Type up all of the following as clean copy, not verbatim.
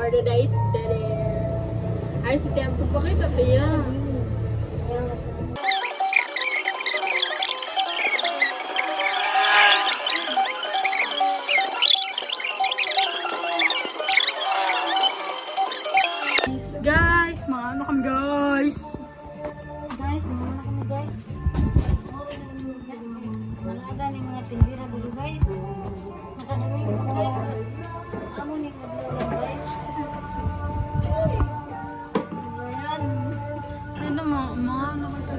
paradise better. Ay, si Tempo pa kita, Tia. Guys, mga ano kami guys. Guys, mga kami guys. Nalaga ni mga tindira dulu guys. Masa dami ko guys. Amo ni ko dulu guys. Ayan. Ano mga ano ka?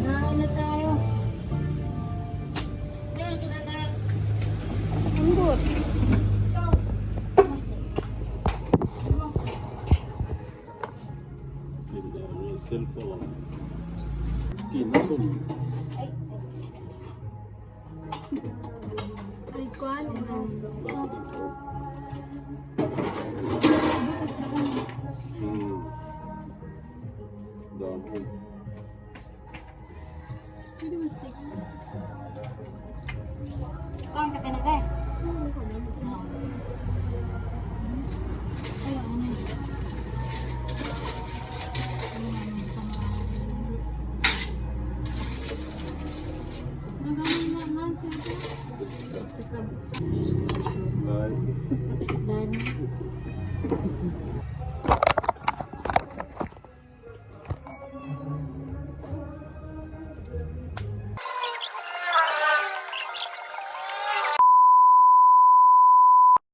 Nain na tayo. Diyan sila na. Ang good. Ikaw. Cellphone. Nasıl? Ay, Ay, kuwan. Dahil. Ikaw kasi na kay. Bye. Dan.